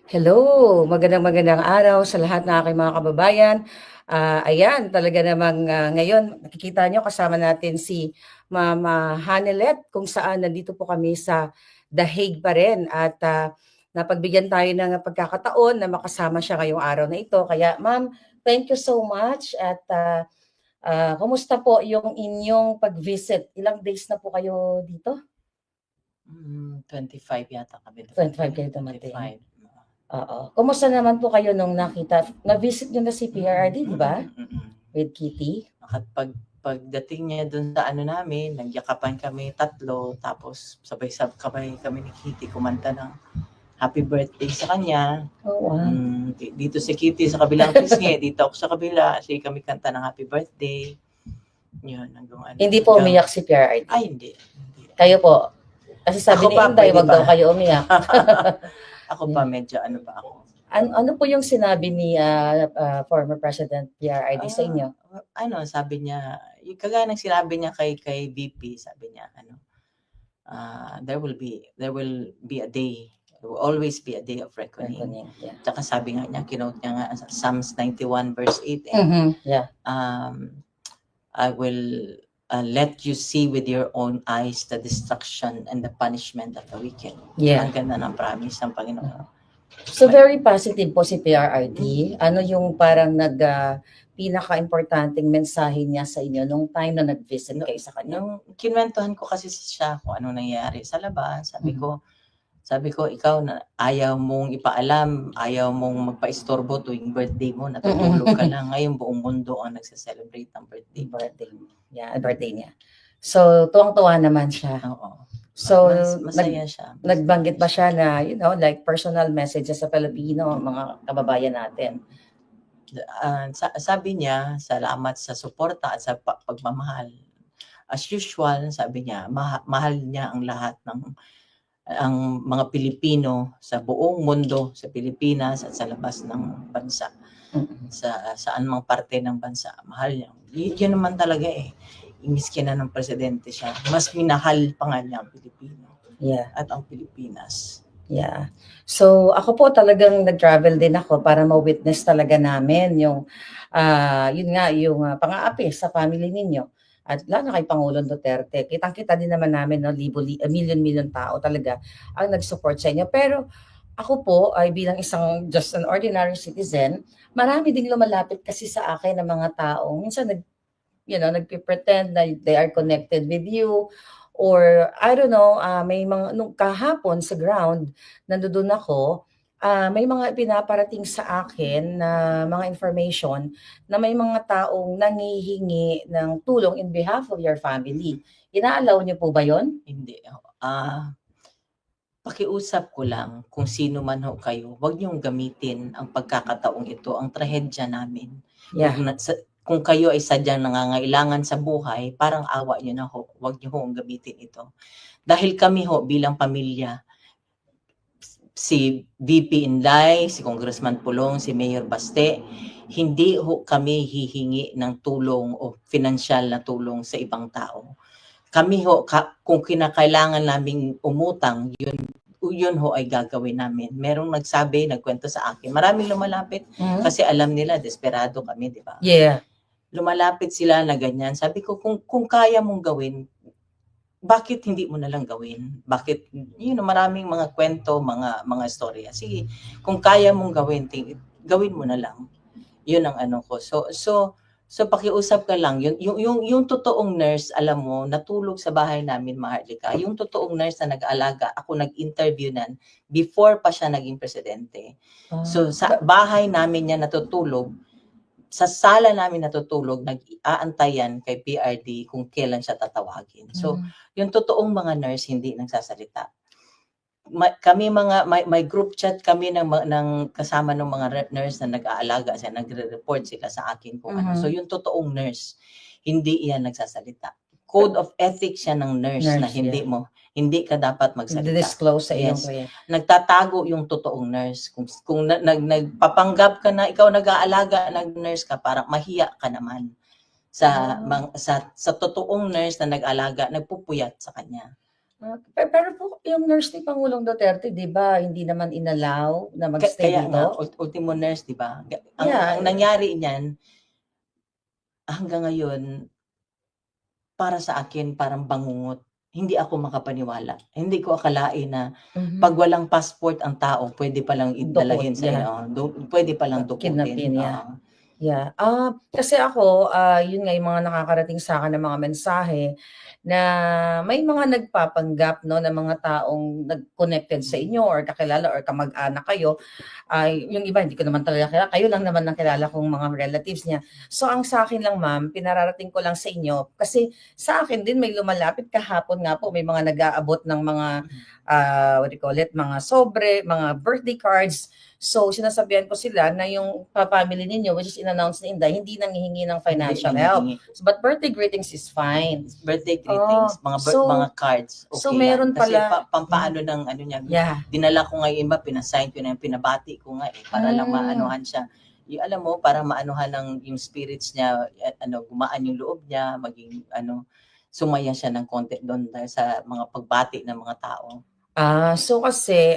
Hello, magandang araw sa lahat ng aking mga kababayan. Ayan, talaga namang ngayon nakikita nyo kasama natin si Mama Hanelet kung saan nandito po kami sa The Hague pa rin at napagbigyan tayo ng pagkakataon na makasama siya ngayong araw na ito. Kaya ma'am, thank you so much at kumusta po yung inyong pag-visit? Ilang days na po kayo dito? 25 yata kami 25 kayo dumating. 25. Oo. Kumusta naman po kayo nung na-visit nyo na si PRRD, di ba? With Kitty? At pagdating niya dun sa ano namin, nagyakapan kami tatlo, tapos sabay kami ni Kitty kumanta ng happy birthday sa kanya. Oh, wow. Dito si Kitty sa kabilang pisngi, dito ako sa kabila, kasi kami kanta ng happy birthday. Yun, Hindi po umiyak si PRRD? Ay, hindi. Kayo po? Kasi sabi ni Inday, wag daw kayo umiyak. Ako pa, medyo ano pa ako. Ano po yung sinabi ni former President PRRD sa inyo? Sabi niya, kagaya ng sinabi niya kay VP, sabi niya, there will be a day. There will always be a day of reckoning. Yeah. Tsaka sabi nga niya, kinote niya nga Psalms 91 verse 8. Yeah. I will let you see with your own eyes the destruction and the punishment of the wicked. Yeah. Ang ganda ng promise ng Panginoon. So very positive po si PRRD. Ano yung parang pinaka-importanting mensahe niya sa inyo nung time na nag-visit kayo sa kanya? Nung kinwentuhan ko kasi siya kung ano nangyayari sa labas, sabi ko, ikaw na ayaw mong ipaalam, ayaw mong magpa-istorbo tuwing birthday mo, natutulog ka lang. Ngayon buong mundo ang nagse-celebrate ng birthday. Yeah, birthday niya. So, tuwang-tuwa naman siya. Oo. So, masaya siya. Nagbanggit ba siya na, like personal messages sa Pilipino, mga kababayan natin? Sabi niya, salamat sa suporta at sa pagmamahal. As usual, sabi niya, mahal niya ang lahat ng ang mga Pilipino sa buong mundo, sa Pilipinas at sa labas ng bansa. Saan mang parte ng bansa, mahal niya. Yun naman talaga miski na ng presidente siya, mas minahal pa nga niya ang Pilipino. Yeah. At ang Pilipinas. Yeah. So ako po talagang nag-travel din ako para ma-witness talaga namin yung yung pang-aapi sa family ninyo. At lalo na kay Pangulong Duterte. Kitang-kita din naman namin, no, million tao talaga ang nag-support sa inyo. Pero ako po ay bilang isang just an ordinary citizen, marami ding lumalapit kasi sa akin ng mga tao. Minsan nagpe-pretend na they are connected with you, or I don't know, may mga nung kahapon sa ground nandoon ako, may mga pinaparating sa akin na mga information na may mga taong nanghihingi ng tulong in behalf of your family. Ina-allow niyo po ba 'yon? Hindi. Pakiusap ko lang kung sino man ho kayo, wag niyong gamitin ang pagkakataong ito, ang trahedya namin. Yeah. Kung kayo ay sadyang nangangailangan sa buhay, parang awa niyo na ho, wag niyo hong gamitin ito. Dahil kami ho bilang pamilya, si VP Inday, si Congressman Pulong, si Mayor Baste, hindi ho kami hihingi ng tulong o financial na tulong sa ibang tao. Kami ho, kung kinakailangan naming umutang, yun ho ay gagawin namin. Merong nagkwento sa akin. Maraming lumalapit kasi alam nila, desperado kami, di ba? Yeah. Lumalapit sila na ganyan. Sabi ko, kung kaya mong gawin, bakit hindi mo na lang gawin? Bakit, maraming mga kwento, mga storya. Sige, kung kaya mong gawin, gawin mo na lang. Yun ang ano ko. So pakiusap ka lang, yung totoong nurse, alam mo, natulog sa bahay namin, Maharlika. Yung totoong nurse na nag-alaga, ako nag-interview nan before pa siya naging presidente. So sa bahay namin niya natutulog, sa sala namin natutulog, nag-aantayan kay PRD kung kailan siya tatawagin. So yung totoong mga nurse hindi nagsasalita. Kami may group chat kami ng kasama ng mga nurse na nag-aalaga siya, nagre-report sila sa akin kung ano. So yung totoong nurse, hindi iyan nagsasalita. Code of ethics siya ng nurse na hindi ka dapat magsalita. Disclose sa iyong Nagtatago yung totoong nurse. Kung nagpapanggap ka na ikaw nag-aalaga, nag-nurse ka, parang mahiya ka naman. Sa totoong nurse na nag-alaga, nagpupuyat sa kanya. Pero po yung nurse ni Pangulong Duterte 'di ba hindi naman inallow na mag-stay Kaya nga, dito? ultimo nurse, di ba? Ang Yeah, nangyari niyan, hanggang ngayon, para sa akin, parang bangungot. Hindi ako makapaniwala. Hindi ko akalain na pag mhm, walang passport ang tao, pwede palang dukot, idalahin sa, yeah, pwede palang dukutin. kidnapin, yeah. Oo. Yeah, kasi ako, yun nga yung mga nakakarating sa'kin na mga mensahe na may mga nagpapanggap 'no, na mga taong connected sa inyo Mm. or kakilala or kamag-anak kayo. Ay, yung iba hindi ko naman talaga kilala, kayo lang naman ang kilala kong mga relatives niya. So, ang sa'kin lang ma'am, pinararating ko lang sa inyo kasi sa akin din may lumalapit kahapon nga po may mga nag-aabot ng mga, what do you call it, mga sobre, mga birthday cards. So, sinasabihan ko sila na yung family ninyo which is in-announce ni Inday hindi nanghihingi ng Hindi financial help. hinihingi. So, but birthday greetings is fine. Birthday Oh, greetings, mga so cards, so okay yan. meron Kasi pala pampaano ng ano niya, yeah. dinala ko nga yung iba, pinasign ko na, pinabati ko nga para lang Hmm. maanuhan siya. Yung alam mo, para maanuhan ng yung spirits niya, gumaan yung loob niya, maging sumaya siya ng konti doon dahil sa mga pagbati ng mga tao. So kasi,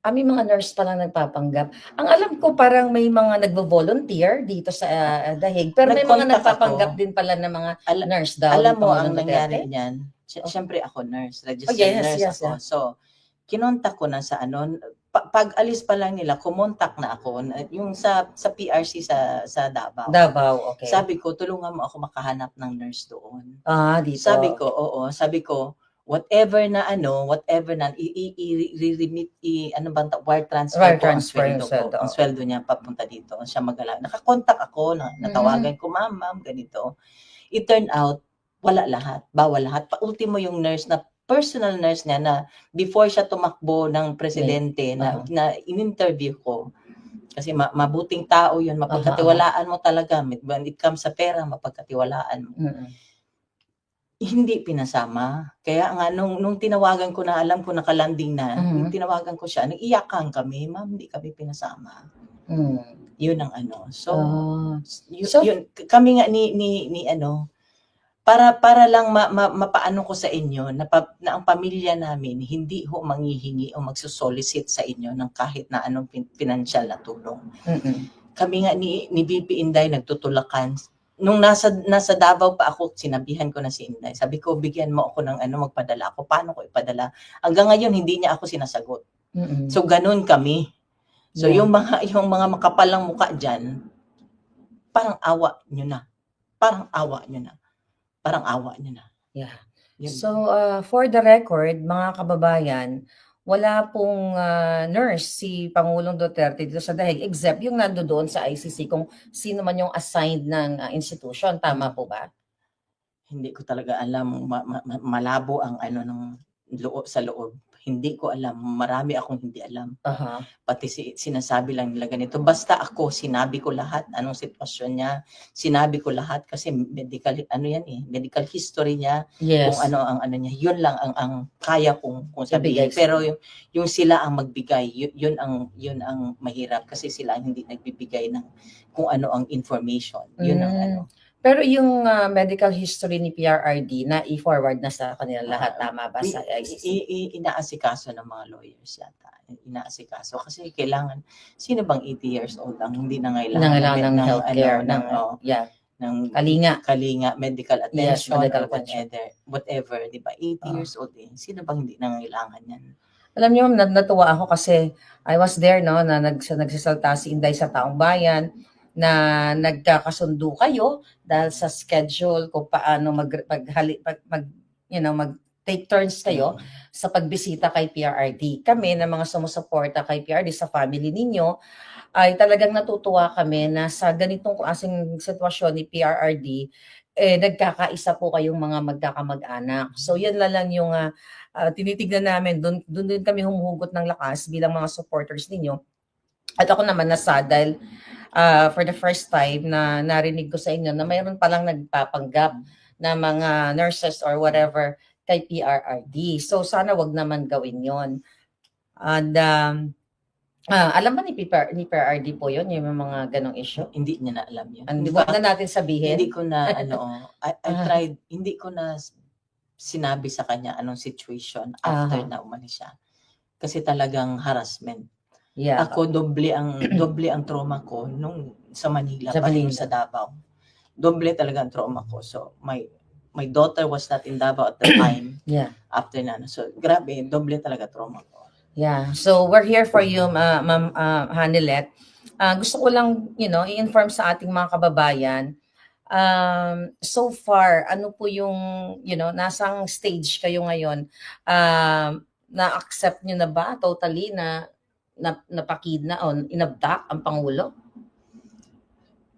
may mga nurse palang nagpapanggap. Ang alam ko parang may mga nagvo-volunteer dito sa, Dahig, pero may mga Nag-contact nagpapanggap ako. din pala na mga Ala nurse daw Alam ni mo ang Pangulong nangyari Duterte? niyan, Oh, siyempre ako nurse, oh registered yes, nurse yes, ako. yeah. So, kinontak ko na sa pag-alis pa lang nila, kumontak na ako yung sa PRC sa Davao. Davao, okay. Sabi ko, tulungan mo ako makahanap ng nurse doon. Dito, Sabi ko, okay. oo, sabi ko, whatever na i-remit, ano bang wire transfer Wire ko ang transfer yung sweldo ko, sweldo, ang oo. sweldo niya papunta dito. Siya nakakontak ako, Mm, natawagan ko, ma'am, ganito. It turned out, wala lahat, bawal lahat. Ultimo yung nurse na personal nurse niya na before siya tumakbo ng may presidente aha, na in-interview ko. Kasi mabuting tao yun, aha, mapagkatiwalaan mo talaga. When it comes sa pera, mapagkatiwalaan mo. mm. Hindi pinasama. Kaya nga nung tinawagan ko na alam ko nakalanding na, nung Mhm, tinawagan ko siya, nag-iyakan kami, "Ma'am, hindi kami pinasama." hmm. Yun ang ano. So, Ah, yun, so yun kami nga ni para lang mapaano ko sa inyo na ang pamilya namin hindi ho manghihingi o magso-solicit sa inyo ng kahit na anong financial na tulong. mm, Kami nga ni VP Inday nagtutulakan. Nung nasa Davao pa ako, sinabihan ko na si Inday. Sabi ko, bigyan mo ako ng magpadala ako. Paano ko ipadala? Hanggang ngayon, hindi niya ako sinasagot. mm. So, ganun kami. So, Yeah, yung mga makapalang mukha dyan, parang awa nyo na. Parang awa nyo na. Parang awa nyo na. yeah. Yun. So, for the record, mga kababayan, wala pong, nurse si Pangulong Duterte dito sa Dahig except yung nandodoon sa ICC kung sino man yung assigned ng, institution, tama Hmm. po ba? Hindi ko talaga alam, malabo ang ng sa loob. Hindi ko alam, marami akong hindi alam. Aha. Pati sinasabi lang nila ganito. Basta ako, sinabi ko lahat, anong sitwasyon niya, sinabi ko lahat kasi medical history niya, kung Yes, ano ang niya, yun lang ang kaya kung ibigay sabihin. sa Pero inyo. yung sila ang magbigay, yun ang mahirap kasi sila ang hindi nagbibigay ng kung ano ang information. Yun ang Hmm. Pero yung, medical history ni PRRD na i-forward na sa kanila lahat, Ah, tama ba sa ICC? inaasikaso ng mga lawyers yata, inaasikaso kasi kailangan, sino bang 80 years old ang hindi nangailangan Nangailangan ng ng healthcare ng, yeah, ng kalinga. kalinga, medical Yes, attention medical or attention. whatever, 'di ba? 80 Oo. years old, sino bang hindi nangailangan yan? Alam niyo natuwa ako kasi I was there 'no, na nagsasalita si Inday sa taong bayan na nagkakasundo kayo dahil sa schedule kung paano mag-take turns kayo sa pagbisita kay PRRD. Kami na mga sumusuporta kay PRRD sa family ninyo ay talagang natutuwa kami na sa ganitong klaseng sitwasyon ni PRRD, nagkakaisa po kayong mga magkakamag-anak. So 'yun na lang yung, tinitignan namin, dun din kami humuhugot ng lakas bilang mga supporters ninyo. At ako naman na-sad dahil, for the first time na narinig ko sa inyo na mayroon palang nagpapanggap na mga nurses or whatever kay PRRD. So sana 'wag naman gawin 'yon. And, alam ba ni PRRD po 'yun, yung mga gano'ng issue? Hindi niya na alam yun. And In 'wag na fact, natin hindi sabihin? ko na I Ah, tried, hindi ko na sinabi sa kanya anong situation after Aha. na umalis siya. Kasi talagang harassment. Yeah. Ako doble ang trauma ko nung sa Manila Sa pa yung Manila. sa Davao. Doble talaga ang trauma ko. So my daughter was not in Davao at the time. Yeah. After na. So grabe, doble talaga trauma ko. Yeah. So we're here for you, Ma'am Hanilet. Gusto ko lang, i-inform sa ating mga kababayan. So far, ano po yung, nasang stage kayo ngayon? Na-accept nyo na ba totally na napakidna o inabdak ang Pangulo?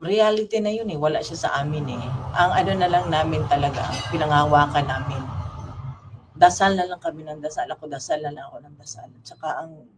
Reality na yun eh. Wala siya sa amin eh. Ang ano na lang namin talaga, pinangahawakan namin. Dasal na lang kami ng dasal. Ako dasal na lang ako ng dasal. Tsaka ang